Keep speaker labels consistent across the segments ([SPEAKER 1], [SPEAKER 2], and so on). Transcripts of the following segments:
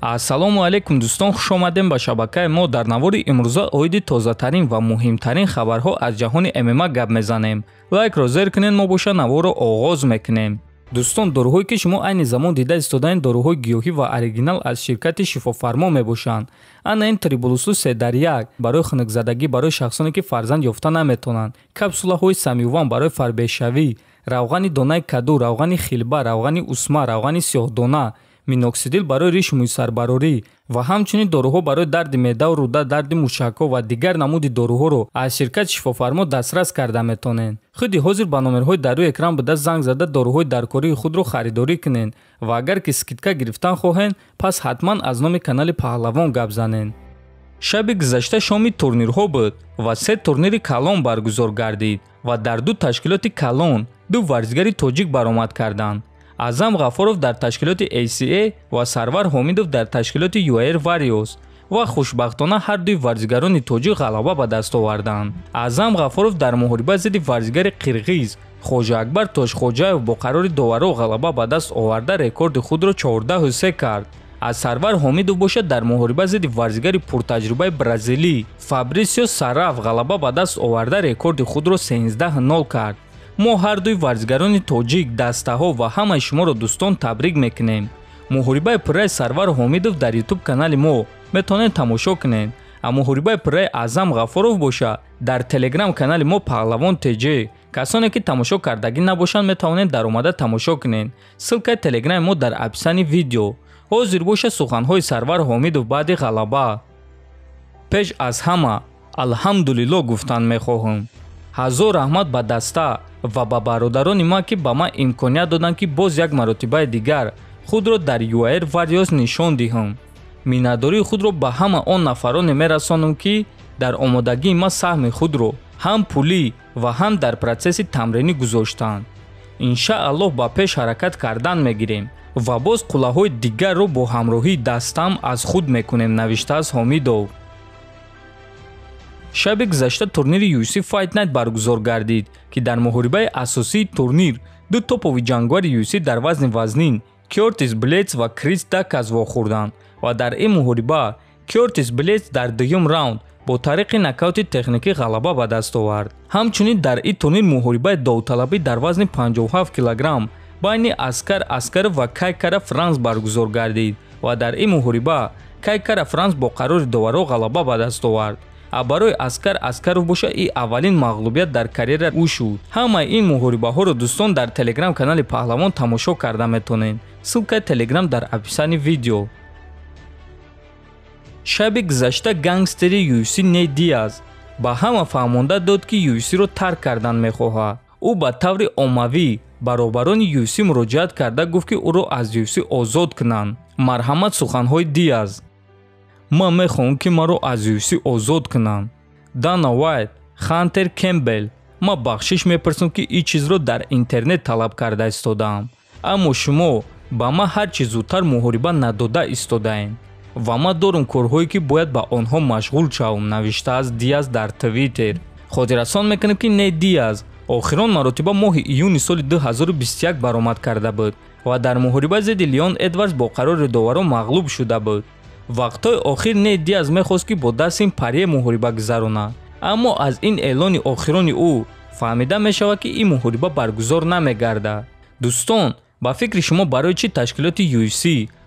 [SPEAKER 1] ассалому алайкум дӯстон, хушомадем ба шабакаи мо. дар навори имрӯза оиди тозатарин ва муҳимтарин хабарҳо аз ҷаҳони ММА гап мезанем. лайкро зер кунед, мо боша наворро оғоз мекунем. дӯстон, доруҳое ки шумо айни замон дида истодаен доруҳои гиёҳӣ ва оригинал аз ширкати шифофармо мебошанд. Ана ин трибулусу 3 дар 1 барои хунукзадагӣ барои шахсоне ки фарзанд ёфта наметонанд, капсулаҳои самиюван барои фарбешавӣ, равғани донаи каду, равғани хилба, равғани усма, равғани сиёҳдона, миноксидил барои риш мӯйсарбарорӣ ва ҳамчунин доруҳо барои дарди меъдаву рӯда, дарди мушакҳо ва дигар намуди доруҳоро аз ширкати шифофармо дастрас карда метонед. худи ҳозир ба номерҳои дар рӯи экран буда занг зада доруҳои даркории худро харидорӣ кунед ва агар ки скидка гирифтан хоҳед, пас ҳатман аз номи канали Паҳлавон гап занед. шаби гузашта шоми турнирҳо буд ва 3 турнири калон баргузор гардид ва дар 2 ташкилоти калон 2 варзигари тоҷик баромад карданд. Азам Ғафоров дар ташкилоти ACA ва Сарвар Ҳомидов дар ташкилоти UAR Warriors ва хушбахтона ҳар дуи варзигарони тоҷик ғалаба ба даст оварданд. Азам Ғафоров дар муҳориба зидди варзигари қирғиз Хоҷа Акбар Тошхоҷаев бо қарори доваро ғалаба ба даст оварда рекорди худро 14-3 кард. аз Сарвар Ҳомидов бошад дар муҳориба зидди варзигари пуртаҷрибаи бразилӣ Фабрисио Сараф ғалаба ба даст оварда рекорди худро 13-0 кард. мо ҳар дуи варзигарони тоҷик, дастаҳо ва ҳамаи шуморо дӯстон табрик мекунем. муҳорибаи пурраи Сарвар Ҳомидов дар YouTube канали мо метавонед тамошо кунед. а муҳорибаи пурраи Азам Ғафоров боша дар Telegram канали мо Паҳлавон TJ. касоне ки тамошо кардагӣ набошанд метавонед даромада тамошо кунед. ссилкаи Telegram мо дар описани видео. ҳозир боша суханҳои Сарвар Ҳомидов баъди ғалаба. пеш аз ҳама алҳамдулилло гуфтан мехоҳам. ҳазор раҳмат ба даста ва ба бародарони ман ки ба ман имконият доданд ки боз як маротибаи дигар худро дар UAR Warriors нишон диҳам. миннатдории худро ба ҳама он нафароне мерасонам ки дар омодагии ман саҳми худро ҳам пулӣ ва ҳам дар процесси тамринӣ гузоштанд. иншааллоҳ ба пеш ҳаракат кардан мегирем ва боз қуллаҳои дигарро бо ҳамроҳии дастам аз худ мекунем, навиштааст Ҳомидов. шаби гузашта турнири UFC Fight Night баргузор гардид ки дар муҳорибаи асосии турнир 2 топови ҷангвари UFC дар вазни вазнин Кёртис Блейдс ва Крис Дакас вохӯрданд ва дар ин муҳориба Кёртис Блейдс дар дуюм раунд бо тариқи нокаути техникӣ ғалаба ба даст овард. ҳамчунин дар ин турнир муҳорибаи довталабӣ дар вазни 57 кг байни Аскар Аскаров ва Кай Кара Франс баргузор гардид ва дар ин муҳориба Кай Кара Франс бо қарори доваро ғалаба ба даст овард. барои Аскар Аскаров боша ин аввалин мағлубият дар карьера ӯ шуд. ҳамаи ин муҳорибаҳоро дӯстон дар Telegram канали Паҳлавон тамошо карда метавонед. ссилкаи Telegram дар описани видео. шаби гузашта гангстери UFC Нейт Диаз ба ҳама фаҳмонда дод ки UFC-ро тарк кардан мехоҳад. ӯ ба таври оммавӣ баробарони UFC муроҷиат карда гуфт ки ӯро аз UFC озод кунанд. марҳамат суханҳои Диаз. ман мехоҳам ки маро аз UFC озод кунанд. Дана Вайт, Хантер Кембел, ман бахшиш мепарсам ки ин чизро дар интернет талаб карда истодаам. аммо шумо ба ман ҳар чӣ зудтар муҳориба надода истодаем ва ман дорам корҳое ки бояд ба онҳо машғул шавам, навиштааст Диаз дар Твиттер. хотиррасон мекунем ки Нейт Диаз охирон маротиба моҳи июни соли 2021 баромад карда буд ва дар муҳориба зидди Леон Эдвардс бо қарори доваро мағлуб шуда буд. вақтҳои охир Нейт Диаз мехост ки бо Дастин Порье муҳориба гузаронад, аммо аз ин эълони охирони ӯ фаҳмида мешавад ки ин муҳориба баргузор намегардад. дӯстон, ба фикри шумо барои чӣ ташкилоти UFC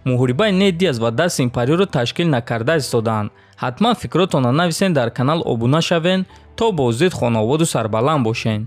[SPEAKER 1] муҳорибаи Нейт Диаз ва Дастин Порьеро ташкил накарда истодаанд? ҳатман фикротонро нависен, дар канал обуна шавен то бозидид хонаводу сарбаланд бошен.